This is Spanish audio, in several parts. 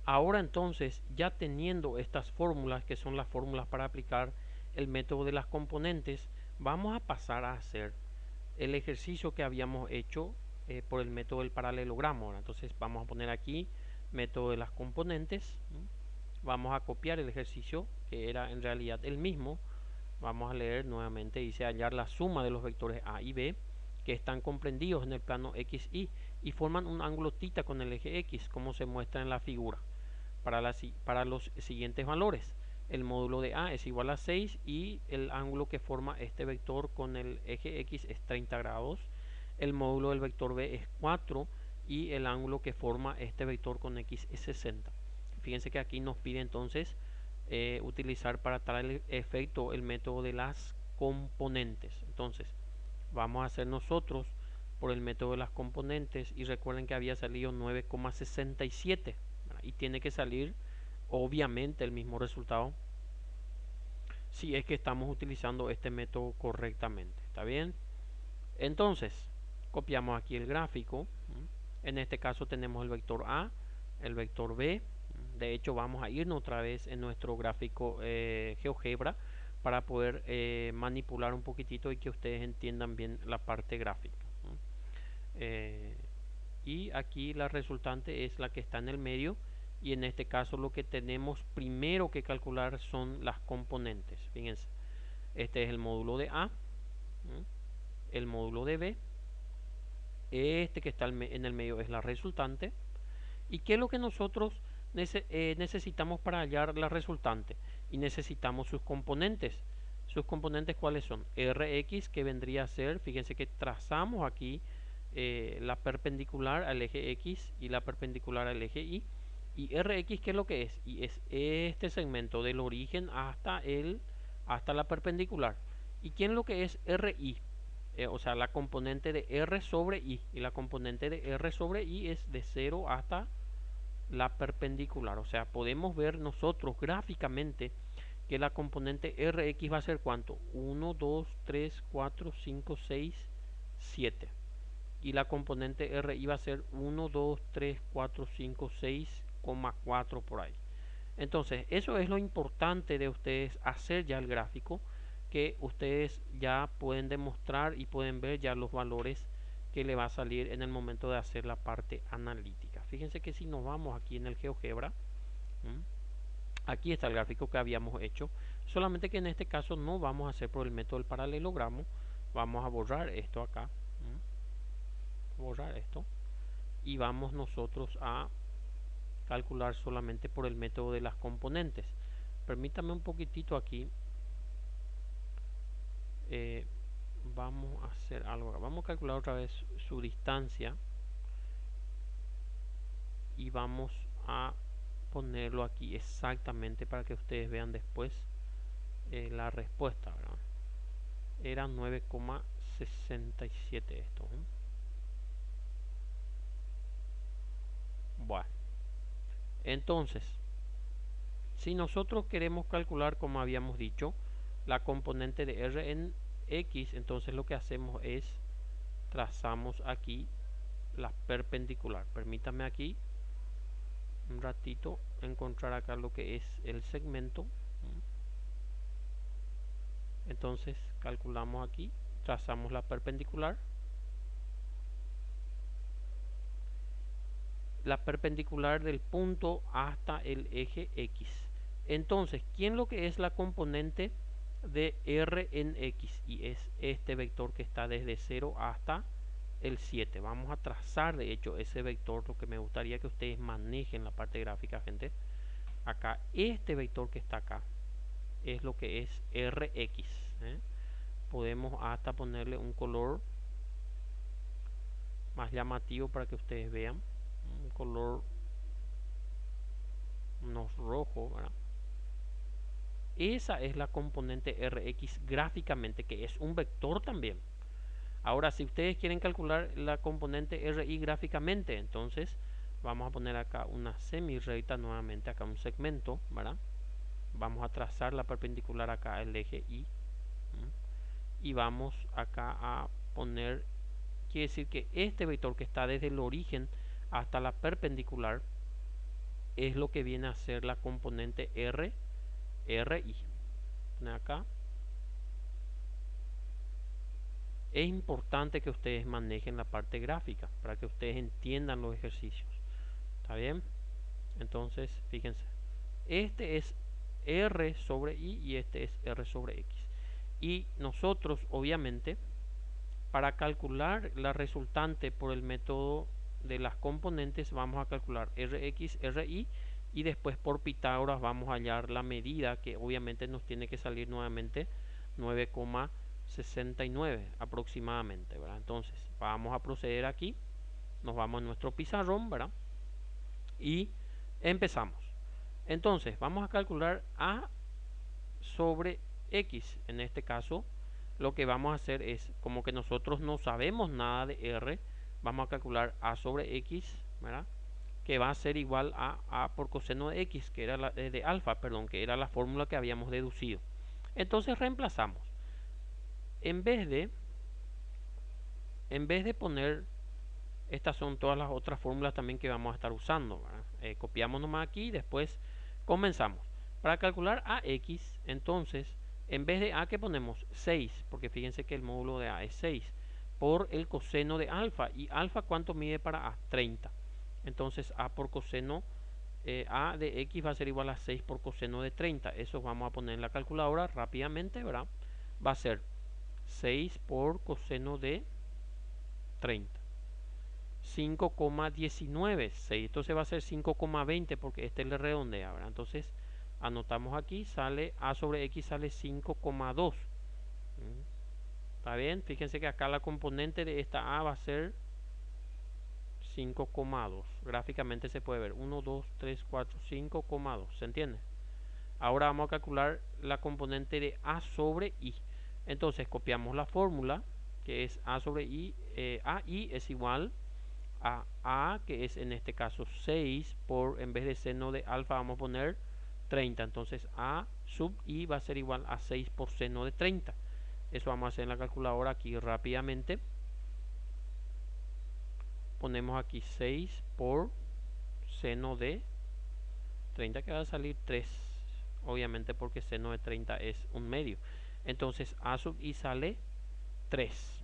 Ahora entonces, ya teniendo estas fórmulas, que son las fórmulas para aplicar el método de las componentes, vamos a pasar a hacer el ejercicio que habíamos hecho por el método del paralelogramo. Ahora, entonces vamos a poner aquí método de las componentes. Vamos a copiar el ejercicio, que era en realidad el mismo. Vamos a leer nuevamente, dice hallar la suma de los vectores A y B que están comprendidos en el plano XY y forman un ángulo θ con el eje X, como se muestra en la figura. Para los siguientes valores, el módulo de A es igual a 6 y el ángulo que forma este vector con el eje X es 30 grados. El módulo del vector B es 4 y el ángulo que forma este vector con X es 60. Fíjense que aquí nos pide entonces utilizar para tal efecto el método de las componentes. Entonces vamos a hacer nosotros por el método de las componentes y recuerden que había salido 9,67 y tiene que salir obviamente el mismo resultado si es que estamos utilizando este método correctamente. ¿Está bien? Entonces copiamos aquí el gráfico. En este caso tenemos el vector A, el vector B. De hecho vamos a irnos otra vez en nuestro gráfico GeoGebra para poder manipular un poquitito y que ustedes entiendan bien la parte gráfica. Y aquí la resultante es la que está en el medio y en este caso lo que tenemos primero que calcular son las componentes. Fíjense, este es el módulo de A, el módulo de B, este que está en el medio es la resultante. ¿Y qué es lo que nosotros necesitamos para hallar la resultante? Y necesitamos sus componentes. ¿Sus componentes cuáles son? Rx, que vendría a ser, fíjense que trazamos aquí la perpendicular al eje X y la perpendicular al eje Y. Y Rx, ¿qué es lo que es? Y es este segmento del origen hasta la perpendicular. ¿Y quién es lo que es Ri? O sea, la componente de R sobre I. Y la componente de R sobre I es de 0 hasta la perpendicular. O sea, podemos ver nosotros gráficamente que la componente Rx va a ser ¿cuánto? 1, 2, 3, 4, 5, 6, 7. Y la componente Ri va a ser 1, 2, 3, 4, 5, 6,4 por ahí. Entonces, eso es lo importante de ustedes hacer ya el gráfico, que ustedes ya pueden demostrar y pueden ver ya los valores que le va a salir en el momento de hacer la parte analítica. Fíjense que si nos vamos aquí en el GeoGebra, aquí está el gráfico que habíamos hecho, solamente que en este caso no vamos a hacer por el método del paralelogramo. Vamos a borrar esto acá, borrar esto, y vamos nosotros a calcular solamente por el método de las componentes. Permítame un poquitito aquí. Vamos a hacer algo. Vamos a calcular otra vez su distancia y vamos a ponerlo aquí exactamente para que ustedes vean después la respuesta, ¿verdad? Era 9,67 esto. Bueno, entonces si nosotros queremos calcular, como habíamos dicho, la componente de R en X, entonces lo que hacemos es trazamos aquí la perpendicular. Permítame aquí un ratito encontrar acá lo que es el segmento. Entonces calculamos aquí, trazamos la perpendicular del punto hasta el eje X. Entonces, ¿quién lo que es la componente de R en X? Y es este vector que está desde 0 hasta el 7. Vamos a trazar de hecho ese vector. Lo que me gustaría que ustedes manejen la parte gráfica, gente. Acá, este vector que está acá es lo que es Rx. Podemos hasta ponerle un color más llamativo para que ustedes vean. Un color rojo, ¿verdad? Esa es la componente Rx gráficamente, que es un vector también. Ahora, si ustedes quieren calcular la componente Ri gráficamente, entonces vamos a poner acá una semirrecta nuevamente, acá un segmento, ¿verdad? Vamos a trazar la perpendicular acá al eje Y. Y vamos acá a poner, quiere decir que este vector que está desde el origen hasta la perpendicular es lo que viene a ser la componente RI. Acá es importante que ustedes manejen la parte gráfica para que ustedes entiendan los ejercicios. ¿Está bien? Entonces, fíjense, este es R sobre I y este es R sobre X. Y nosotros, obviamente, para calcular la resultante por el método de las componentes, vamos a calcular Rx, Ri, y después por Pitágoras vamos a hallar la medida, que obviamente nos tiene que salir nuevamente 9,69 aproximadamente, ¿verdad? Entonces, vamos a proceder aquí, nos vamos a nuestro pizarrón, ¿verdad? Y empezamos. Entonces, vamos a calcular A sobre X. En este caso, lo que vamos a hacer es, como que nosotros no sabemos nada de R, vamos a calcular A sobre X, ¿verdad? Que va a ser igual a A por coseno de X, que era de alfa, perdón, que era la fórmula que habíamos deducido. Entonces reemplazamos. En vez de poner, estas son todas las otras fórmulas también que vamos a estar usando, copiamos nomás aquí y después comenzamos. Para calcular AX, entonces, en vez de A, que ponemos 6, porque fíjense que el módulo de A es 6, por el coseno de alfa. ¿Y alfa cuánto mide para A? 30. Entonces A por coseno, A de X va a ser igual a 6 por coseno de 30. Eso vamos a poner en la calculadora rápidamente, ¿verdad? Va a ser 6 por coseno de 30. 5,19, entonces va a ser 5,20 porque este le redondea, ¿verdad? Entonces anotamos aquí, sale A sobre X sale 5,2. ¿Está bien? Fíjense que acá la componente de esta A va a ser 5,2. Gráficamente se puede ver 1, 2, 3, 4, 5,2. ¿Se entiende? Ahora vamos a calcular la componente de A sobre I. Entonces copiamos la fórmula, que es A sobre I. AI es igual a, que es en este caso 6 por, en vez de seno de alfa vamos a poner 30. Entonces A sub I va a ser igual a 6 por seno de 30. Eso vamos a hacer en la calculadora aquí rápidamente. Ponemos aquí 6 por seno de 30, que va a salir 3. Obviamente porque seno de 30 es un medio. Entonces A sub I sale 3.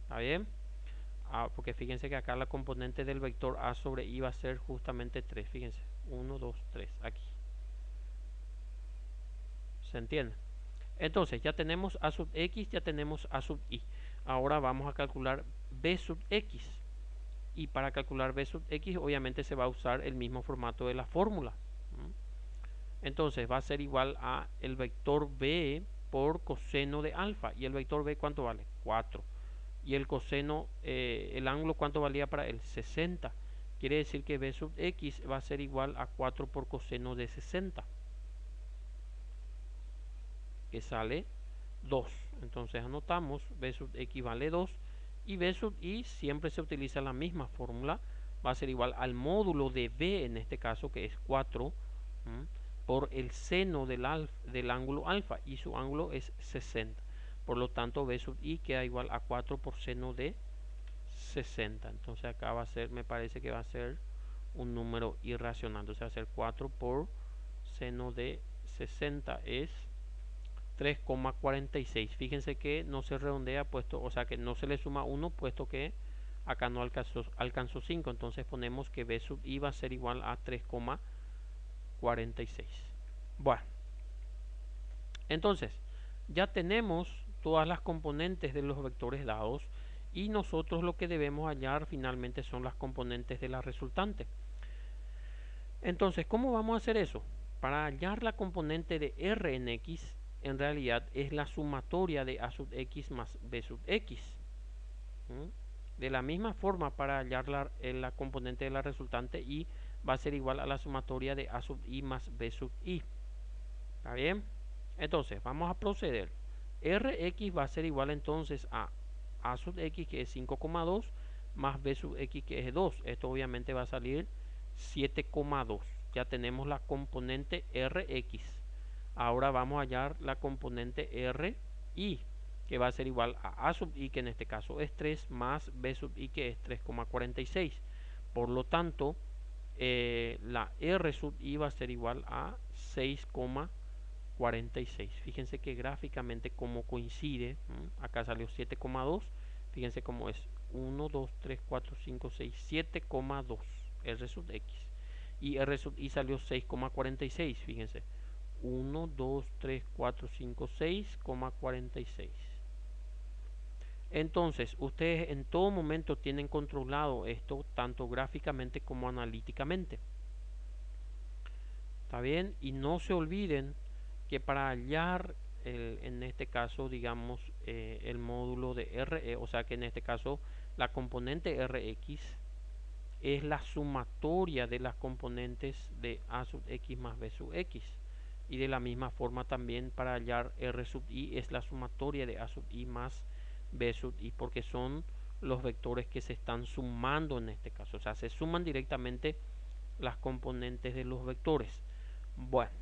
¿Está bien? Porque fíjense que acá la componente del vector A sobre I va a ser justamente 3. Fíjense, 1, 2, 3, aquí. ¿Se entiende? Entonces ya tenemos A sub X, ya tenemos A sub I. Ahora vamos a calcular B sub X. Y para calcular B sub X obviamente se va a usar el mismo formato de la fórmula. Entonces va a ser igual a el vector B por coseno de alfa. ¿Y el vector B cuánto vale? 4. Y el coseno, el ángulo cuánto valía para él? 60. Quiere decir que B sub X va a ser igual a 4 por coseno de 60, que sale 2. Entonces anotamos B sub X vale 2 y B sub I siempre se utiliza la misma fórmula, va a ser igual al módulo de B en este caso, que es 4 por el seno del ángulo alfa, y su ángulo es 60. Por lo tanto B sub I queda igual a 4 por seno de 60. Entonces acá va a ser, me parece que va a ser un número irracional. Entonces va a ser 4 por seno de 60 es 3,46. Fíjense que no se redondea, puesto, o sea que no se le suma 1, puesto que acá no alcanzó 5. Entonces ponemos que B sub I va a ser igual a 3,46. Bueno, entonces ya tenemos todas las componentes de los vectores dados, y nosotros lo que debemos hallar finalmente son las componentes de la resultante. Entonces, ¿cómo vamos a hacer eso? Para hallar la componente de R en X, en realidad es la sumatoria de A sub X más B sub X. De la misma forma, para hallar la componente de la resultante, I va a ser igual a la sumatoria de A sub I más B sub I. ¿Está bien? Entonces, vamos a proceder. Rx va a ser igual entonces a A sub X, que es 5,2, más B sub X, que es 2. Esto obviamente va a salir 7,2. Ya tenemos la componente Rx. Ahora vamos a hallar la componente Ri, que va a ser igual a sub I, que en este caso es 3, más B sub I, que es 3,46. Por lo tanto, la R sub i va a ser igual a 6,46. Fíjense que gráficamente como coincide, acá salió 7,2. Fíjense cómo es 1, 2, 3, 4, 5, 6, 7,2 R sub x. Y R sub i salió 6,46. Fíjense 1, 2, 3, 4, 5, 6,46. Entonces, ustedes en todo momento tienen controlado esto tanto gráficamente como analíticamente. ¿Está bien? Y no se olviden que para hallar en este caso, digamos, el módulo de RE, o sea que en este caso la componente Rx es la sumatoria de las componentes de A sub x más B sub x. Y de la misma forma también para hallar R sub i es la sumatoria de A sub i más B sub i, porque son los vectores que se están sumando en este caso. O sea, se suman directamente las componentes de los vectores. Bueno,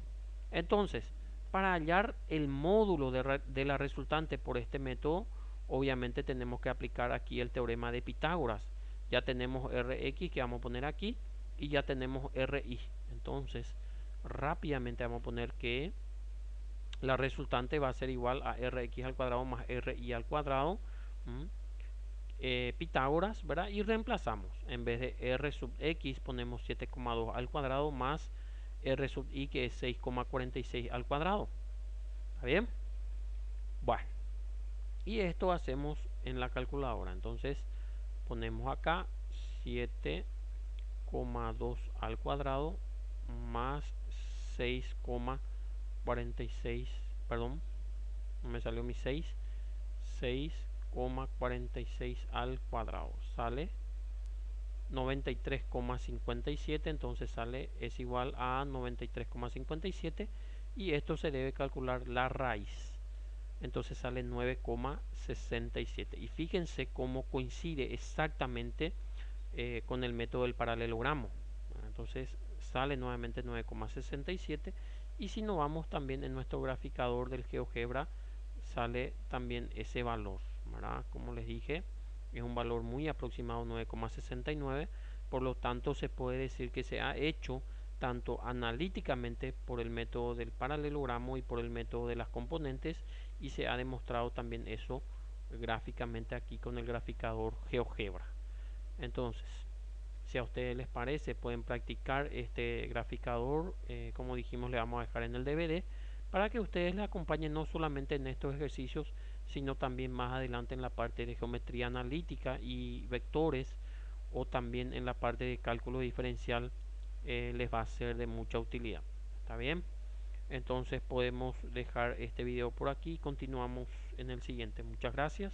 entonces, para hallar el módulo de la resultante por este método, obviamente tenemos que aplicar aquí el teorema de Pitágoras. Ya tenemos Rx que vamos a poner aquí y ya tenemos Ri. Entonces, rápidamente vamos a poner que la resultante va a ser igual a Rx al cuadrado más Ri al cuadrado. Pitágoras, ¿verdad? Y reemplazamos. En vez de R sub x ponemos 7,2 al cuadrado más R sub i, que es 6,46 al cuadrado. ¿Está bien? Bueno. Y esto hacemos en la calculadora. Entonces ponemos acá 7,2 al cuadrado más 6,46. Perdón, no me salió mi 6,46 al cuadrado. Sale 93,57. Entonces sale es igual a 93,57. Y esto se debe calcular la raíz. Entonces sale 9,67. Y fíjense cómo coincide exactamente con el método del paralelogramo. Entonces sale nuevamente 9,67. Y si nos vamos también en nuestro graficador del GeoGebra, sale también ese valor, ¿verdad? Como les dije, es un valor muy aproximado, 9,69. Por lo tanto, se puede decir que se ha hecho tanto analíticamente por el método del paralelogramo y por el método de las componentes, y se ha demostrado también eso gráficamente aquí con el graficador GeoGebra. Entonces, si a ustedes les parece, pueden practicar este graficador. Como dijimos, le vamos a dejar en el DVD para que ustedes les acompañen no solamente en estos ejercicios, sino también más adelante en la parte de geometría analítica y vectores, o también en la parte de cálculo diferencial. Les va a ser de mucha utilidad. ¿Está bien? Entonces podemos dejar este video por aquí y continuamos en el siguiente. Muchas gracias.